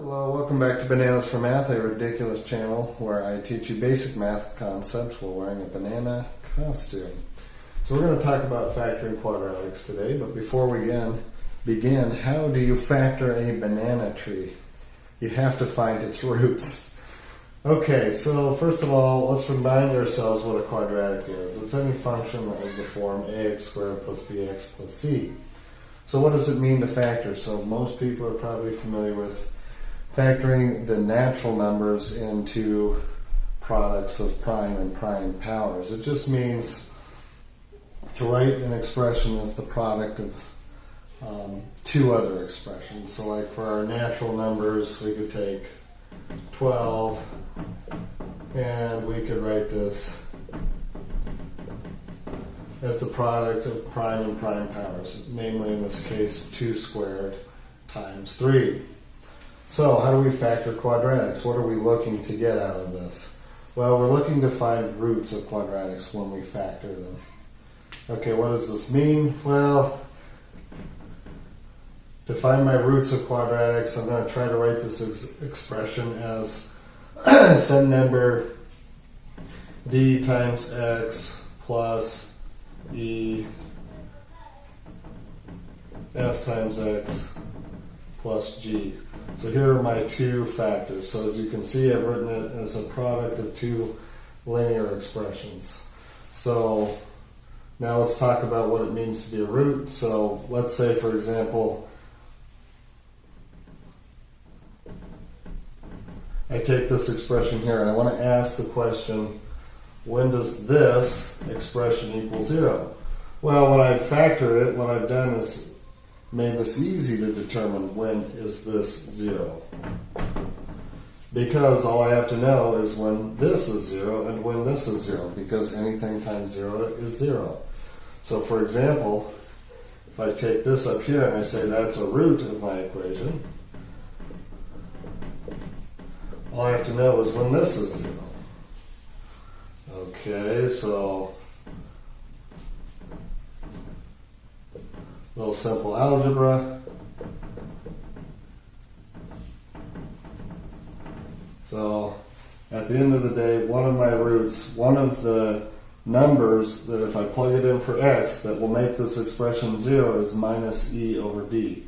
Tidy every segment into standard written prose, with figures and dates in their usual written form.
Hello, welcome back to Bananas for Math, a ridiculous channel where I teach you basic math concepts while wearing a banana costume. So we're going to talk about factoring quadratics today, but before we begin, how do you factor a banana tree? You have to find its roots. Okay, so first of all, let's remind ourselves what a quadratic is. It's any function of the form ax squared plus bx plus c. So what does it mean to factor? So most people are probably familiar with factoring the natural numbers into products of prime and prime powers. It just means to write an expression as the product of two other expressions. So like for our natural numbers, we could take 12 and we could write this as the product of prime and prime powers, namely in this case 2 squared times 3. So how do we factor quadratics? What are we looking to get out of this? Well, we're looking to find roots of quadratics when we factor them. Okay, what does this mean? Well, to find my roots of quadratics, I'm going to try to write this expression as some number d times x plus e f times x plus g. So here are my two factors. So as you can see, I've written it as a product of two linear expressions. So now let's talk about what it means to be a root. So let's say, for example, I take this expression here and I want to ask the question, when does this expression equal 0? Well, when I factored it, what I've done is made this easy to determine when is this 0. Because all I have to know is when this is 0 and when this is 0, because anything times 0 is 0. So for example, if I take this up here and I say that's a root of my equation, all I have to know is when this is 0. Okay, so a little simple algebra. So at the end of the day, one of my roots, one of the numbers that if I plug it in for x that will make this expression 0 is minus e over d.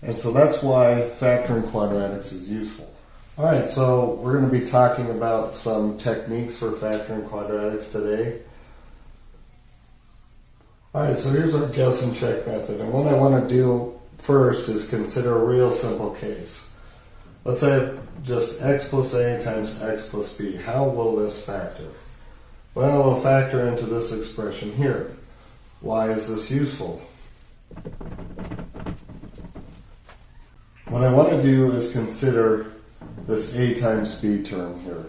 And so that's why factoring quadratics is useful. Alright, so we're going to be talking about some techniques for factoring quadratics today. Alright, so here's our guess and check method. And what I want to do first is consider a real simple case. Let's say just x plus a times x plus b. How will this factor? Well, it'll factor into this expression here. Why is this useful? What I want to do is consider this a times b term here.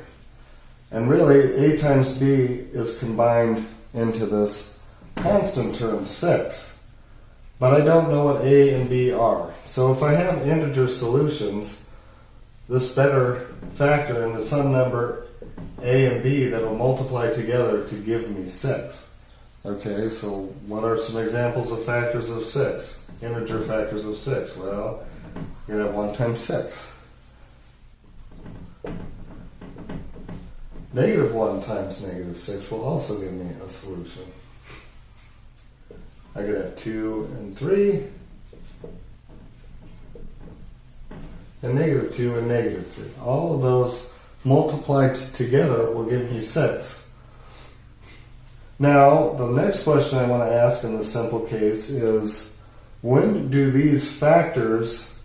And really, a times b is combined into this constant term 6, but I don't know what a and b are. So if I have integer solutions, this better factor into some number a and b that will multiply together to give me 6. Okay, so what are some examples of factors of 6? Integer factors of 6. Well, you're going to have 1 times 6. Negative 1 times negative 6 will also give me a solution. I could have 2 and 3, and negative 2 and negative 3. All of those multiplied together will give me 6. Now, the next question I want to ask in this simple case is, when do these factors,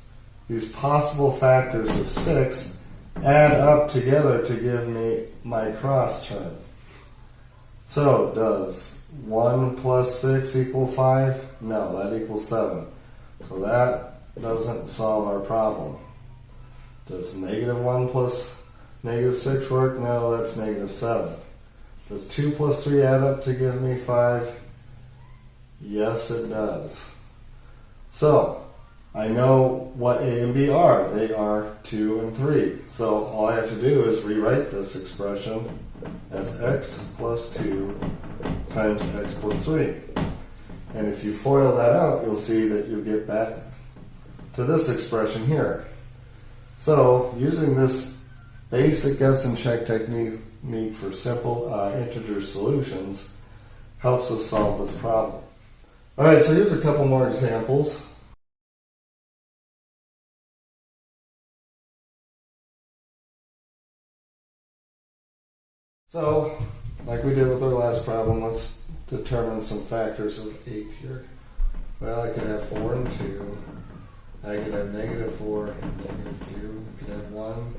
these possible factors of 6, add up together to give me my cross term? So, does 1 plus 6 equal 5? No, that equals 7. So that doesn't solve our problem. Does negative 1 plus negative 6 work? No, that's negative 7. Does 2 plus 3 add up to give me 5? Yes, it does. So, I know what a and b are. They are 2 and 3. So all I have to do is rewrite this expression as x plus 2 times x plus 3. And if you FOIL that out, you'll see that you'll get back to this expression here. So using this basic guess and check technique for simple integer solutions helps us solve this problem. All right, so here's a couple more examples. So, like we did with our last problem, let's determine some factors of 8 here. Well, I could have 4 and 2. I could have negative 4 and negative 2. I could have 1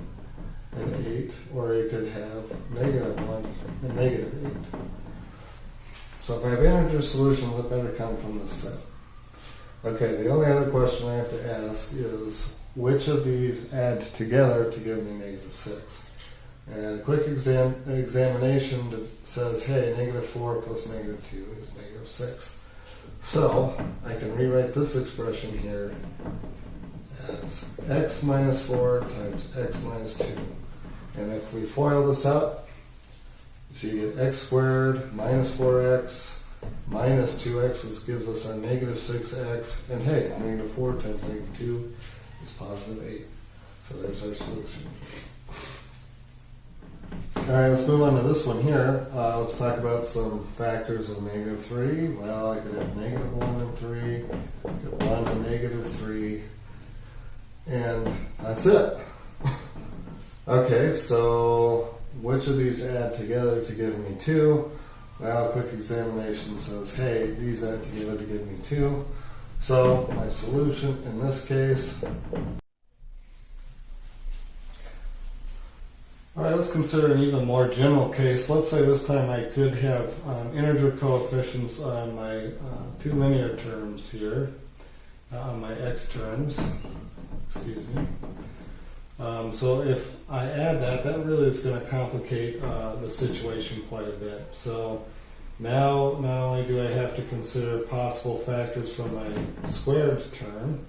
and 8. Or you could have negative 1 and negative 8. So if I have integer solutions, it better come from this set. Okay, the only other question I have to ask is, which of these add together to give me negative 6? And a quick examination says, hey, negative 4 plus negative 2 is negative 6. So I can rewrite this expression here as x minus 4 times x minus 2. And if we FOIL this out, you see you get x squared minus 4x minus 2x. This gives us our negative 6x. And hey, negative 4 times negative 2 is positive 8. So there's our solution. All right, let's move on to this one here. Let's talk about some factors of negative 3. Well, I could have negative 1 and 3, get 1 and negative 3, and that's it. Okay, so which of these add together to give me 2? Well, a quick examination says, hey, these add together to give me 2. So my solution in this case. All right, let's consider an even more general case. Let's say this time I could have integer coefficients on my two linear terms here, on my x terms, excuse me. So if I add that, that really is going to complicate the situation quite a bit. So now not only do I have to consider possible factors for my squared term,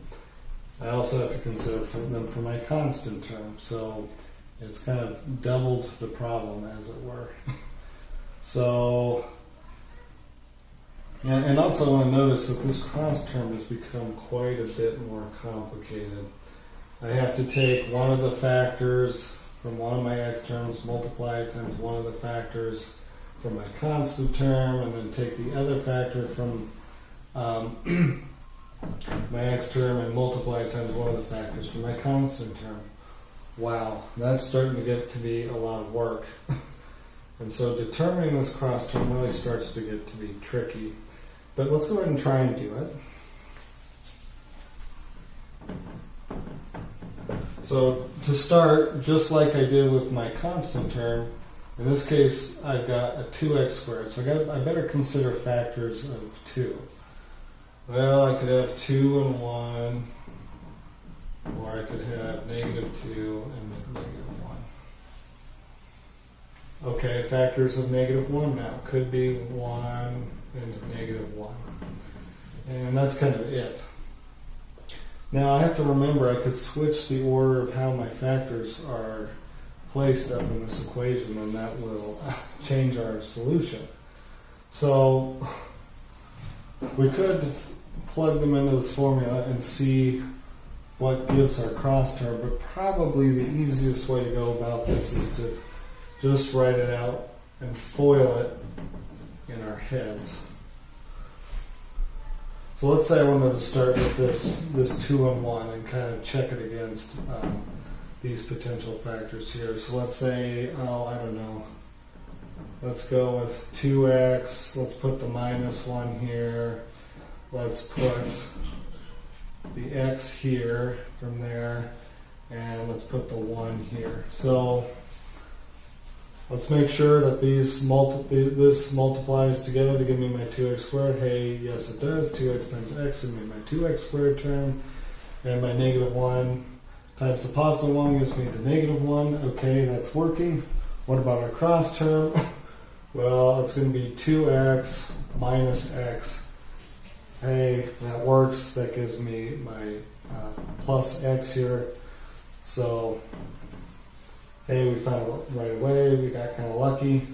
I also have to consider them for my constant term. So it's kind of doubled the problem, as it were. So, and also I want to notice that this cross term has become quite a bit more complicated. I have to take one of the factors from one of my x terms, multiply it times one of the factors from my constant term, and then take the other factor from my x term and multiply it times one of the factors from my constant term. Wow, that's starting to get to be a lot of work. And so determining this cross term really starts to get to be tricky. But let's go ahead and try and do it. So to start, just like I did with my constant term, in this case I've got a 2x squared. So I better consider factors of 2. Well, I could have 2 and 1. Or I could have negative 2 and negative 1. Okay, factors of negative 1 now. Could be 1 and negative 1. And that's kind of it. Now I have to remember I could switch the order of how my factors are placed up in this equation, and that will change our solution. So we could plug them into this formula and see what gives our cross term, but probably the easiest way to go about this is to just write it out and FOIL it in our heads. So let's say I wanted to start with this 2 and 1 and kind of check it against these potential factors here. So let's say, I don't know, let's go with 2x, let's put the minus 1 here, let's put the x here from there, and let's put the 1 here. So let's make sure that this multiplies together to give me my 2x squared. Hey, yes it does. 2x times x gives me my 2x squared term, and my negative 1 times the positive 1 gives me the negative 1. Okay, that's working. What about our cross term? Well, it's going to be 2x minus x. Hey, that works. That gives me my plus x here. So, hey, we found it right away. We got kind of lucky.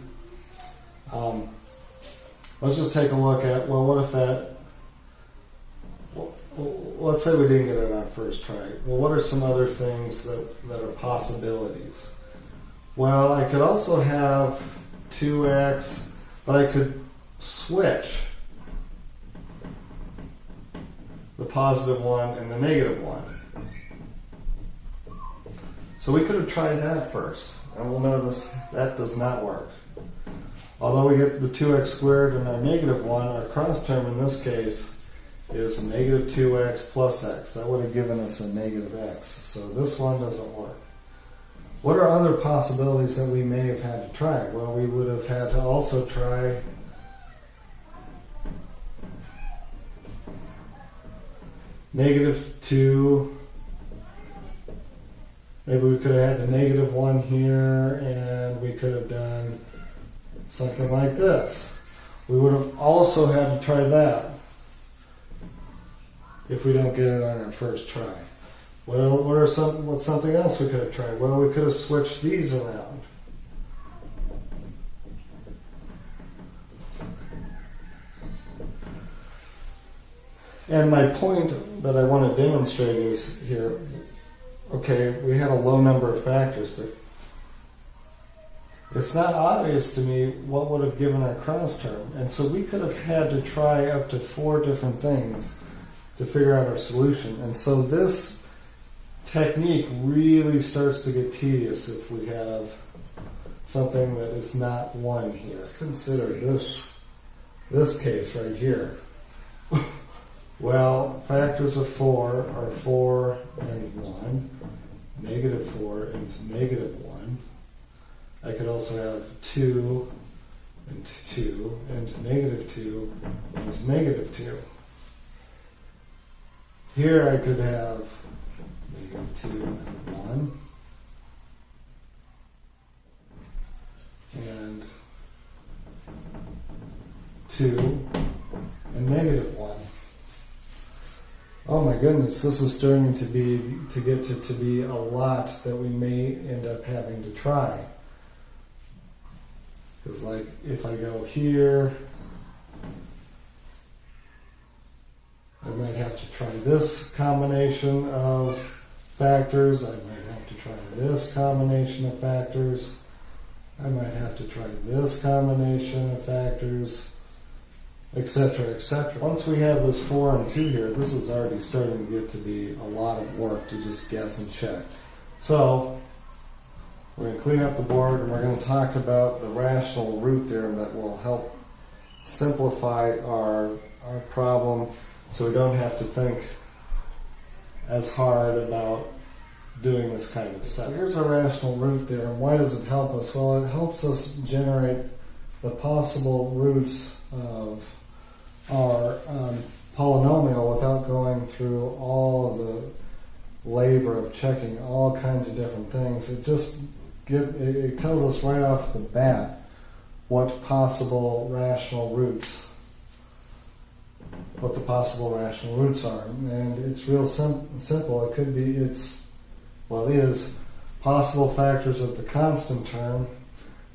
Let's just take a look at, well, what if that, let's say we didn't get it on first try. Well, what are some other things that are possibilities? Well, I could also have 2x, but I could switch the positive 1 and the negative 1. So we could have tried that first, and we'll notice that does not work. Although we get the 2x squared and our negative 1, our cross term in this case is negative 2x plus x. That would have given us a negative x. So this one doesn't work. What are other possibilities that we may have had to try? Well, we would have had to also try negative 2. Maybe we could have had the negative 1 here, and we could have done something like this. We would have also had to try that if we don't get it on our first try. What's something else we could have tried? Well, we could have switched these around. And my point that I want to demonstrate is here, okay, we had a low number of factors, but it's not obvious to me what would have given our cross term. And so we could have had to try up to 4 different things to figure out our solution. And so this technique really starts to get tedious if we have something that is not 1 here. Let's consider this case right here. Well, factors of 4 are 4 and 1, negative 4 and negative 1. I could also have 2 and 2 and negative 2 and negative 2. Here I could have negative 2 and 1 and 2 and negative 1. Oh my goodness, this is starting to get to be a lot that we may end up having to try. Because like if I go here, I might have to try this combination of factors. I might have to try this combination of factors. I might have to try this combination of factors, etc., etc. Once we have this 4 and 2 here, this is already starting to get to be a lot of work to just guess and check. So we're going to clean up the board, and we're going to talk about the rational root theorem that will help simplify our problem so we don't have to think as hard about doing this kind of stuff. So here's our rational root theorem. Why does it help us? Well, it helps us generate the possible roots of our polynomial without going through all of the labor of checking all kinds of different things. It tells us right off the bat what possible rational roots are, and it's real simple. It is possible factors of the constant term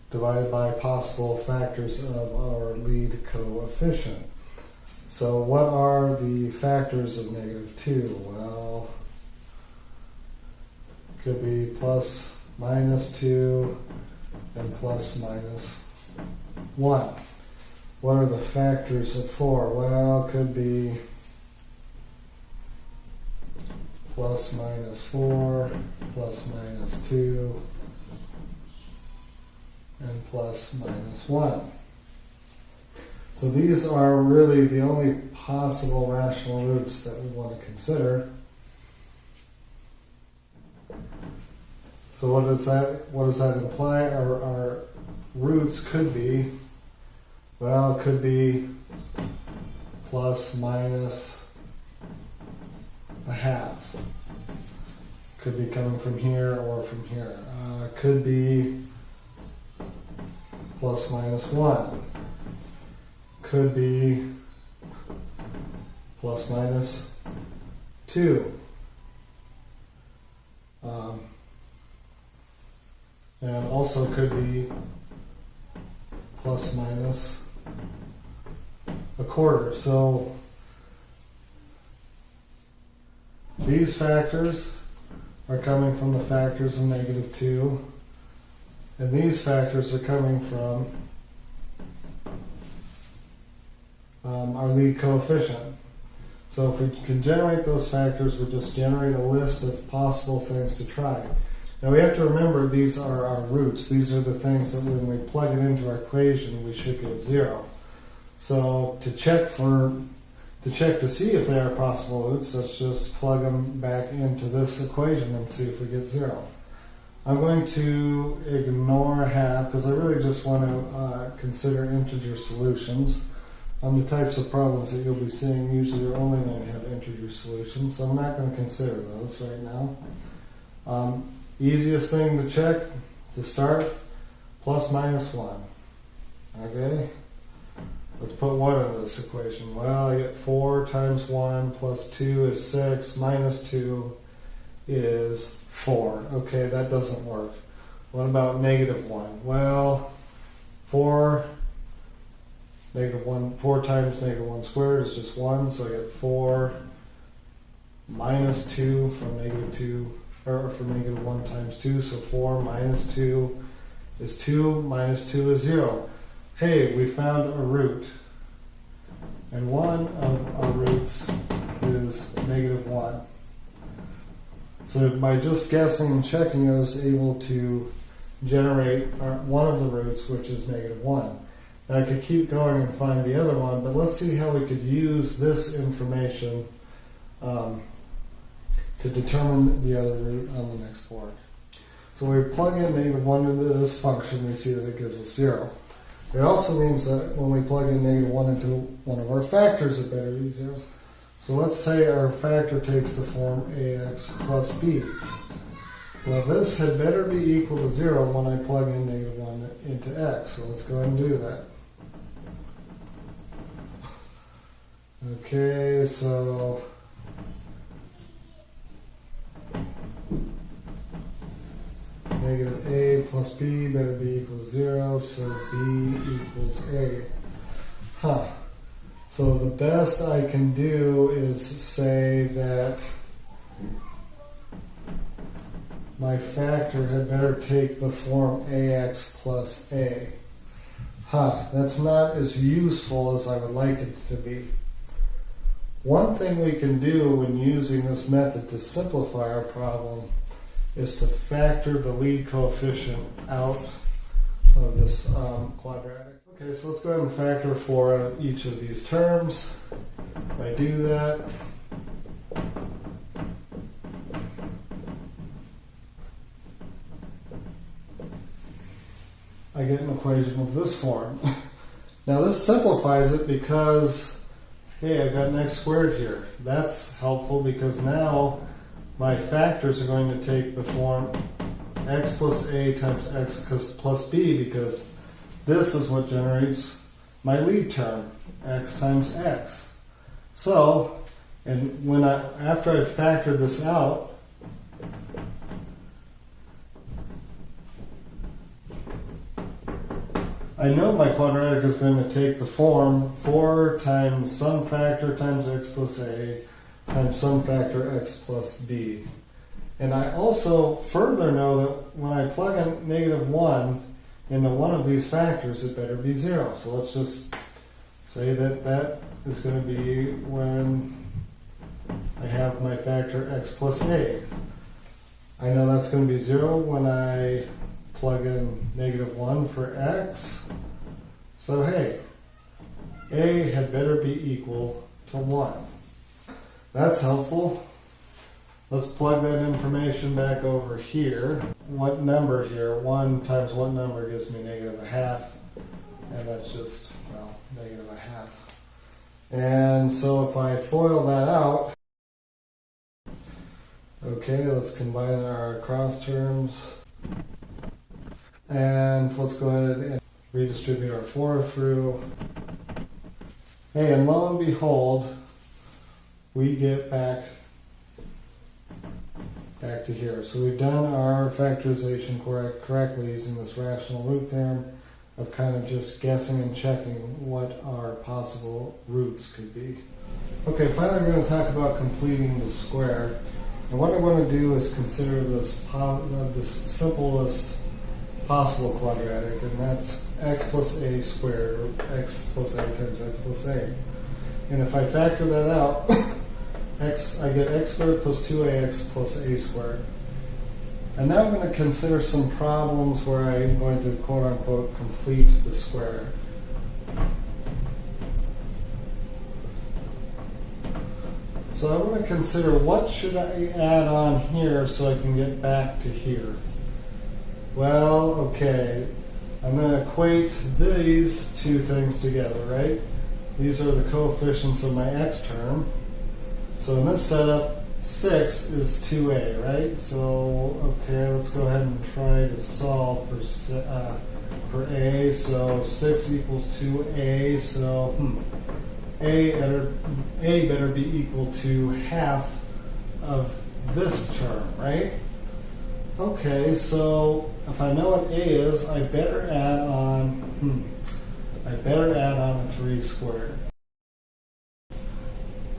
divided by possible factors of our lead coefficient. So what are the factors of negative 2? Well, it could be plus minus 2 and plus minus 1. What are the factors of 4? Well, it could be plus minus 4, plus minus 2, and plus minus 1. So these are really the only possible rational roots that we want to consider. So what does that imply? Our roots could be, well, it could be plus minus a half. Could be coming from here or from here. Could be plus minus 1. Could be plus minus 2. And also could be plus minus a quarter. So These factors are coming from the factors of -2, and these factors are coming from our lead coefficient. So if we can generate those factors, we just generate a list of possible things to try. Now we have to remember these are our roots. These are the things that when we plug it into our equation, we should get 0. So to check to see if they are possible roots, let's just plug them back into this equation and see if we get 0. I'm going to ignore half because I really just want to consider integer solutions. On the types of problems that you'll be seeing, usually you're only going to have integer solutions, so I'm not going to consider those right now. Easiest thing to check to start, plus minus 1. Okay? Let's put 1 into this equation. Well, I get 4 times 1 plus 2 is 6, minus 2 is 4. Okay, that doesn't work. What about -1? Well, 4 times -1 squared is just 1, so I get 4 minus 2 from -2, or from -1 times 2, so 4 minus 2 is 2, minus 2 is 0. Hey, we found a root, and one of our roots is -1. So by just guessing and checking, I was able to generate one of the roots, which is -1. Now I could keep going and find the other one, but let's see how we could use this information to determine the other root on the next board. So we plug in -1 into this function, we see that it gives us 0. It also means that when we plug in -1 into one of our factors, it better be 0. So let's say our factor takes the form ax plus b. Well, this had better be equal to 0 when I plug in -1 into x. So let's go ahead and do that. Okay, so -a plus b better be equal to 0, so b equals a. So the best I can do is say that my factor had better take the form ax plus a. That's not as useful as I would like it to be. One thing we can do when using this method to simplify our problem is to factor the lead coefficient out of this quadratic. Okay, so let's go ahead and factor for each of these terms. If I do that, I get an equation of this form. Now this simplifies it because, hey, I've got an x squared here. That's helpful because now my factors are going to take the form x plus a times x plus b, because this is what generates my lead term, x times x. So, and after I've factored this out, I know my quadratic is going to take the form 4 times some factor times x plus a times some factor x plus b. And I also further know that when I plug in -1 into one of these factors, it better be 0. So let's just say that that is going to be when I have my factor x plus a. I know that's going to be 0 when I plug in -1 for x. So hey, a had better be equal to 1. That's helpful. Let's plug that information back over here. What number here? 1 times what number gives me -1/2, and that's just, well, -1/2. And so if I FOIL that out, okay, let's combine our cross terms. And let's go ahead and redistribute our 4 through. Hey, and lo and behold, we get back to here. So we've done our factorization correctly using this rational root theorem of kind of just guessing and checking what our possible roots could be. Okay, finally we're going to talk about completing the square. And what I want to do is consider this simplest possible quadratic, and that's x plus a squared, or x plus a times x plus a. And if I factor that out, I get x squared plus 2ax plus a squared. And now I'm going to consider some problems where I'm going to quote-unquote complete the square. So I want to consider what should I add on here so I can get back to here. Well, okay, I'm going to equate these two things together, right? These are the coefficients of my x term. So in this setup, 6 is 2a, right? So, okay, let's go ahead and try to solve for a. So 6 equals 2a, so a better be equal to half of this term, right? Okay, so if I know what a is, I better add on a 3 squared.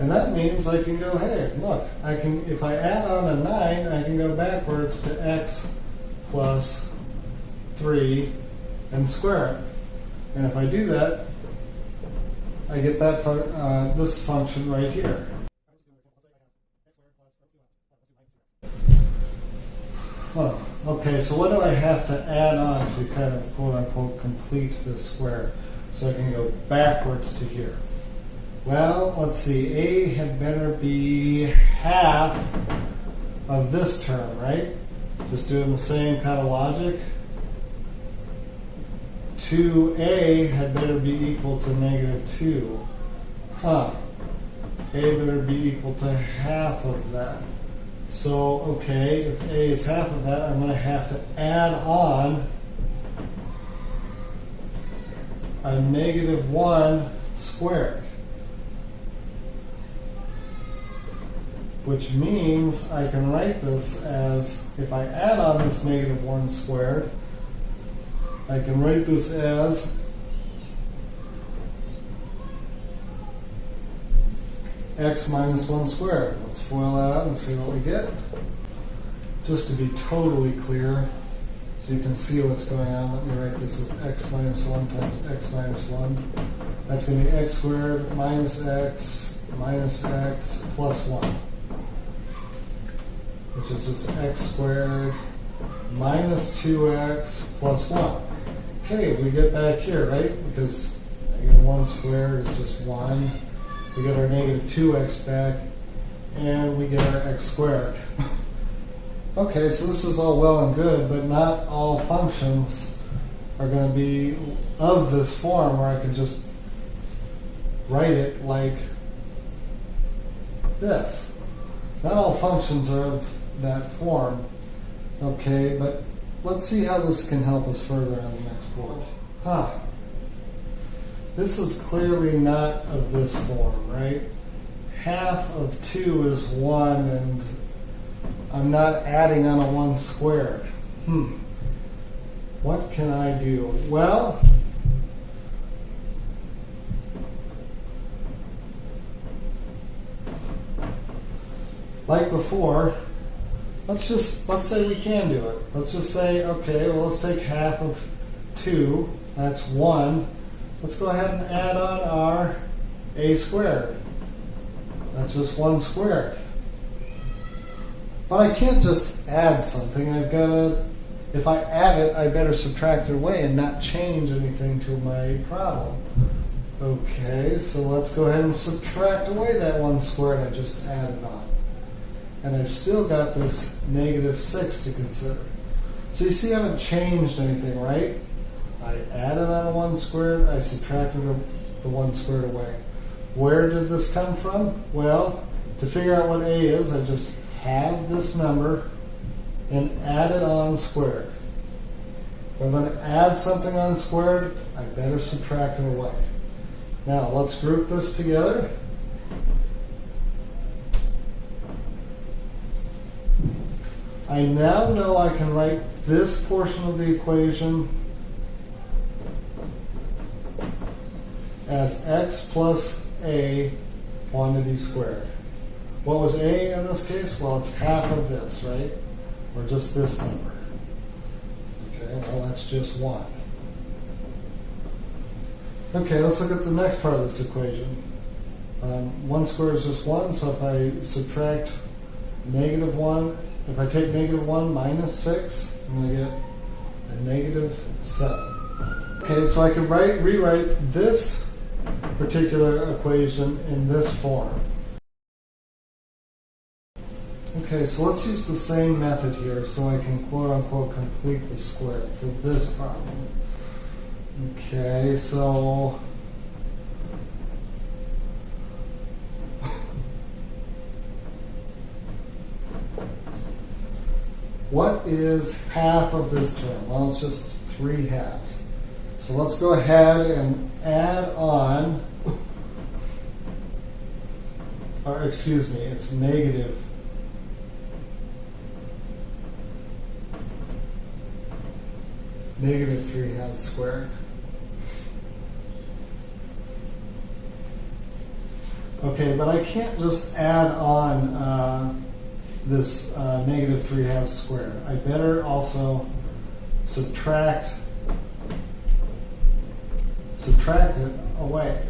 And that means I can go, hey, look, if I add on a 9, I can go backwards to x plus 3 and square it. And if I do that, I get that this function right here. Okay, so what do I have to add on to kind of quote-unquote complete this square so I can go backwards to here? Well, let's see, a had better be half of this term, right? Just doing the same kind of logic. 2a had better be equal to -2. A better be equal to half of that. So, okay, if a is half of that, I'm going to have to add on a -1 squared. Which means I can write this as, if I add on this -1 squared, I can write this as x minus 1 squared. Let's FOIL that out and see what we get. Just to be totally clear, so you can see what's going on, let me write this as x minus 1 times x minus 1. That's going to be x squared minus x plus 1. Which is just x squared minus 2x plus 1. Okay, we get back here, right? Because 1 squared is just 1. We get our -2x back, and we get our x squared. Okay, so this is all well and good, but not all functions are going to be of this form where I can just write it like this. Not all functions are of that form. Okay, but let's see how this can help us further on the next board. This is clearly not of this form, right? Half of 2 is 1, and I'm not adding on a 1 squared. What can I do? Well, like before, let's say we can do it. Let's just say, okay, well, let's take half of 2, that's 1. Let's go ahead and add on our a squared. That's just 1 squared. But I can't just add something. I've got to, if I add it, I better subtract it away and not change anything to my problem. Okay, so let's go ahead and subtract away that 1 squared I just added on. And I've still got this -6 to consider. So you see I haven't changed anything, right? I added on a 1 squared, I subtracted the 1 squared away. Where did this come from? Well, to figure out what a is, I just have this number and add it on squared. If I'm going to add something on squared, I better subtract it away. Now, let's group this together. I now know I can write this portion of the equation as x plus a quantity squared. What was a in this case? Well, it's half of this, right? Or just this number. Okay, well, that's just 1. Okay, let's look at the next part of this equation. 1 squared is just 1, so if I subtract -1, if I take -1 minus 6, I'm going to get a -7. Okay, so I can rewrite this particular equation in this form. Okay, so let's use the same method here so I can quote-unquote complete the square for this problem. Okay, so what is half of this term? Well, it's just 3 halves. So let's go ahead and add on, or excuse me, it's negative -3 squared. Okay, but I can't just add on this -3 squared. I better also subtract it away.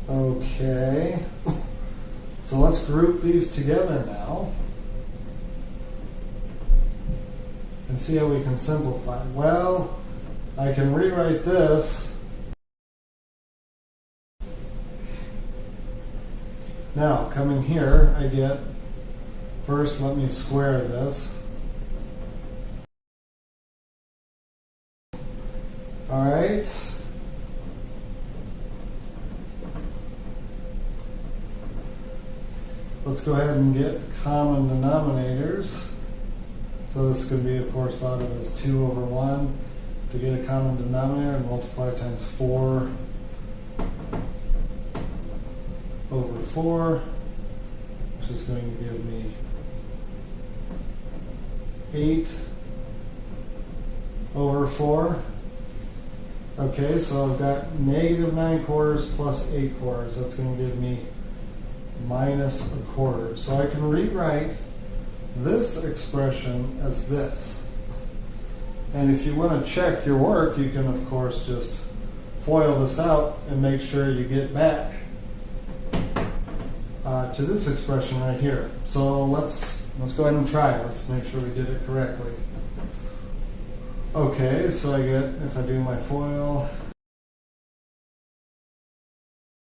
Okay, so let's group these together now and see how we can simplify. Well, I can rewrite this. Now, coming here, I get, first let me square this. All right. Let's go ahead and get common denominators. So this could be, of course, thought of as 2 over 1. To get a common denominator, and multiply times 4 over 4, which is going to give me 8 over 4. Okay, so I've got -9/4 plus 8/4. That's going to give me -1/4. So I can rewrite this expression as this. And if you want to check your work, you can, of course, just FOIL this out and make sure you get back to this expression right here. So let's go ahead and try it. Let's make sure we did it correctly. Okay, so I get, if I do my FOIL,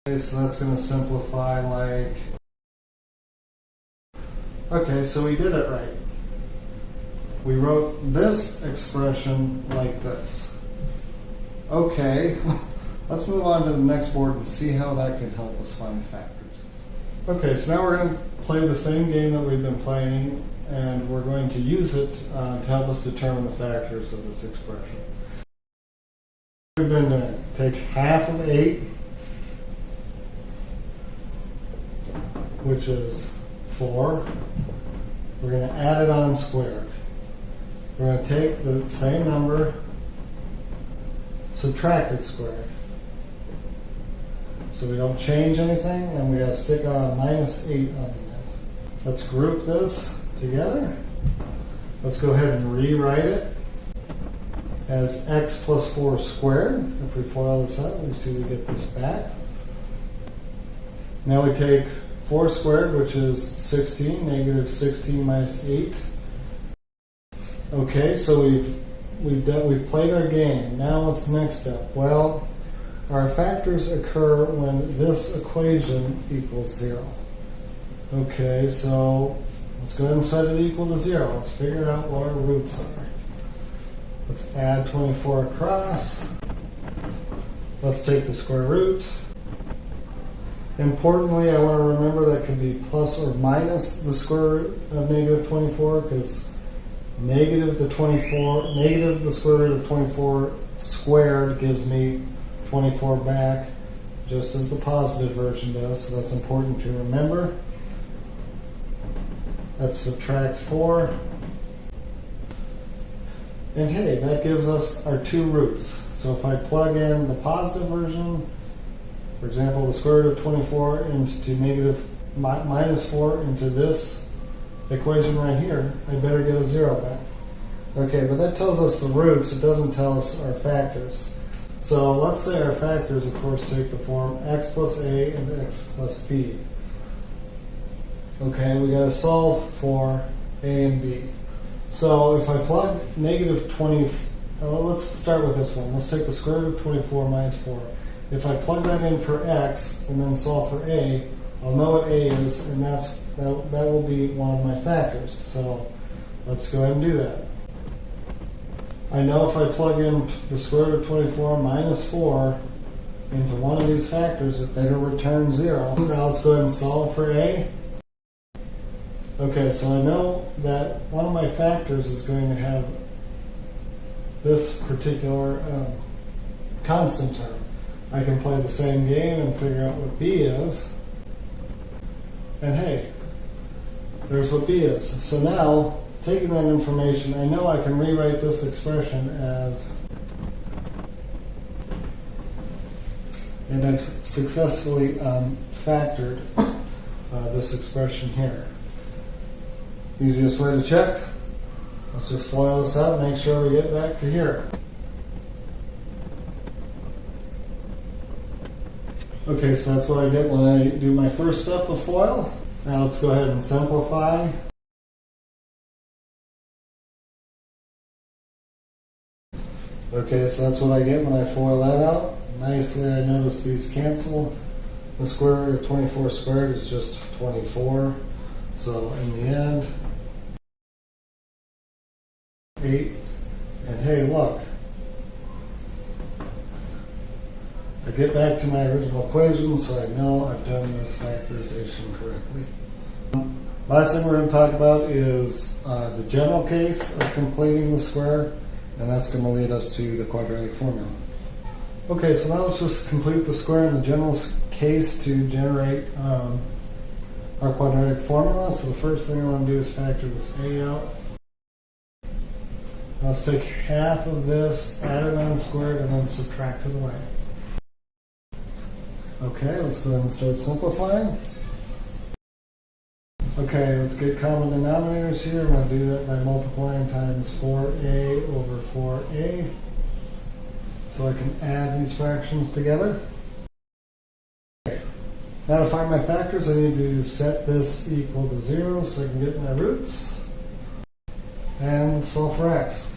okay, so that's going to simplify like, okay, so we did it right. We wrote this expression like this. Okay, let's move on to the next board and see how that can help us find factors. Okay, so now we're going to play the same game that we've been playing, and we're going to use it to help us determine the factors of this expression. We've been doing, take half of 8, which is 4. We're going to add it on squared. We're going to take the same number, subtract it squared. So we don't change anything, and we got to stick on -8 on the end. Let's group this together. Let's go ahead and rewrite it as x plus 4 squared. If we FOIL this out, we see we get this back. Now we take 4 squared, which is 16, -16 minus 8. Okay, so we've played our game. Now what's the next step? Well, our factors occur when this equation equals 0. Okay, so let's go ahead and set it equal to 0. Let's figure out what our roots are. Let's add 24 across. Let's take the square root. Importantly, I want to remember that can be plus or minus the square root of -24, because negative the square root of 24 squared gives me 24 back, just as the positive version does, so that's important to remember. Let's subtract 4. And hey, that gives us our two roots. So if I plug in the positive version, for example, the square root of 24 into minus 4 into this equation right here, I better get a 0 back. Okay, but that tells us the roots. It doesn't tell us our factors. So let's say our factors, of course, take the form x plus a and x plus b. Okay, we got to solve for a and b. So if I plug negative 20, let's start with this one. Let's take the square root of 24 minus 4. If I plug that in for x and then solve for a, I'll know what a is, and that will be one of my factors. So let's go ahead and do that. I know if I plug in the square root of 24 minus 4 into one of these factors, it better return 0. Now let's go ahead and solve for a. Okay, so I know that one of my factors is going to have this particular constant term. I can play the same game and figure out what b is. And hey, there's what b is. So now, taking that information, I know I can rewrite this expression as, and I've successfully factored this expression here. Easiest way to check, let's just FOIL this out and make sure we get back to here. Okay, so that's what I get when I do my first step of FOIL. Now let's go ahead and simplify. Okay, so that's what I get when I FOIL that out. Nicely, I notice these cancel. The square root of 24 squared is just 24. So in the end, 8. And hey, look. I get back to my original equation, so I know I've done this factorization correctly. Last thing we're going to talk about is the general case of completing the square, and that's going to lead us to the quadratic formula. Okay, so now let's just complete the square in the general case to generate our quadratic formula. So the first thing I want to do is factor this a out. Let's take half of this, add it on squared, and then subtract it away. Okay, let's go ahead and start simplifying. Okay, let's get common denominators here. I'm going to do that by multiplying times 4a over 4a. So I can add these fractions together. Okay. Now to find my factors, I need to set this equal to 0 so I can get my roots. And solve for x.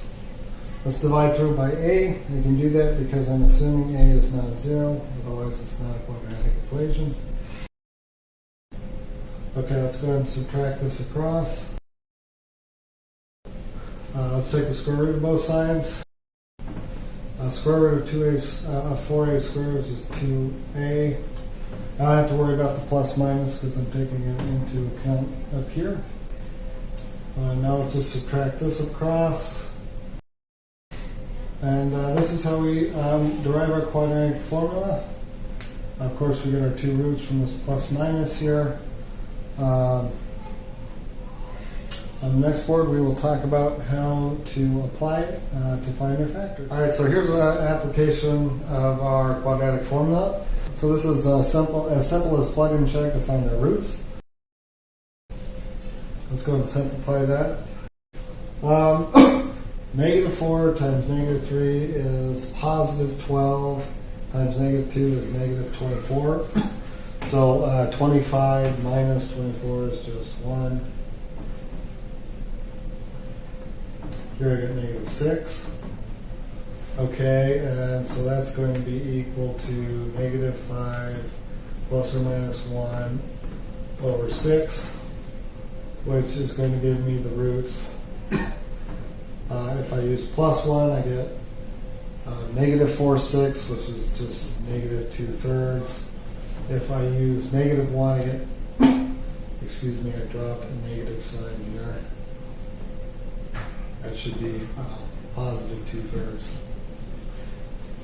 Let's divide through by a. I can do that because I'm assuming a is not 0, otherwise it's not a quadratic equation. Okay, let's go ahead and subtract this across. Let's take the square root of both sides. Square root of 4a squared is just 2a. I don't have to worry about the plus minus because I'm taking it into account up here. Now let's just subtract this across. And this is how we derive our quadratic formula. Of course, we get our two roots from this plus minus here. On the next board, we will talk about how to apply it to find our factors. All right, so here's an application of our quadratic formula. So this is as simple as plug and check to find our roots. Let's go ahead and simplify that. Negative 4 times negative 3 is positive 12 times negative 2 is negative 24. So 25 minus 24 is just 1. Here I get negative 6. Okay, and so that's going to be equal to negative 5 plus or minus 1 over 6, which is going to give me the roots. If I use plus 1, I get negative 4/6, which is just negative 2/3. If I use negative 1, I get, excuse me, I dropped a negative sign here. That should be positive 2/3.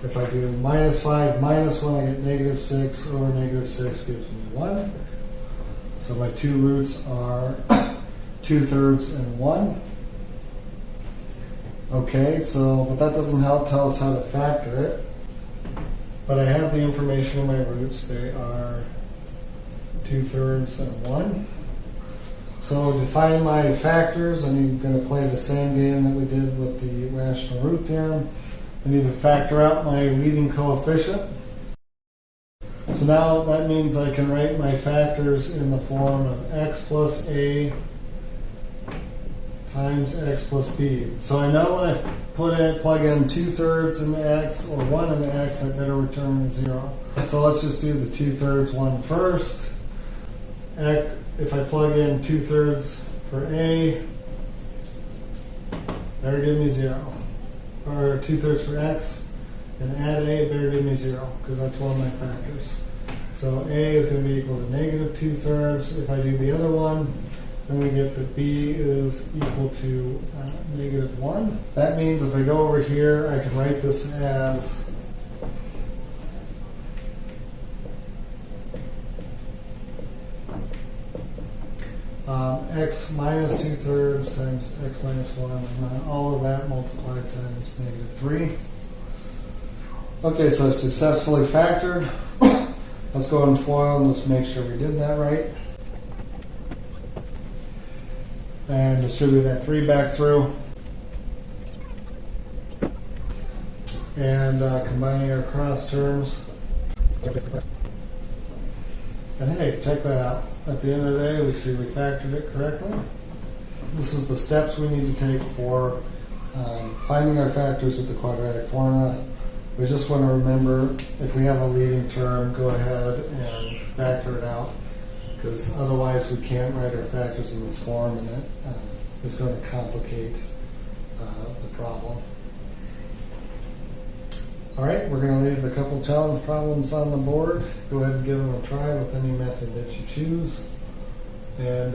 If I do minus 5 minus 1, I get negative 6 over negative 6 gives me 1. So my two roots are 2/3 and 1. Okay, so, but that doesn't help tell us how to factor it. But I have the information in my roots. They are 2/3 and 1. So to find my factors, I'm going to play the same game that we did with the rational root theorem. I need to factor out my leading coefficient. So now that means I can write my factors in the form of x plus a times x plus b. So I know when I plug in 2/3 in the x or 1 in the x, I better return 0. So let's just do the 2/3 one first. If I plug in 2/3 for a, better give me 0. Or 2/3 for x, and add a, better give me 0, because that's one of my factors. So a is going to be equal to negative 2/3. If I do the other one, then we get that b is equal to negative 1. That means if I go over here, I can write this as x minus 2/3 times x minus 1, and then all of that multiplied times negative 3. Okay, so I've successfully factored. Let's go and FOIL and let's make sure we did that right. And distribute that 3 back through. And combining our cross terms. And hey, check that out. At the end of the day, we see we factored it correctly. This is the steps we need to take for finding our factors with the quadratic formula. We just want to remember, if we have a leading term, go ahead and factor it out, because otherwise we can't write our factors in this form, and that is going to complicate the problem. All right, we're going to leave a couple challenge problems on the board. Go ahead and give them a try with any method that you choose, and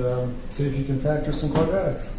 see if you can factor some quadratics.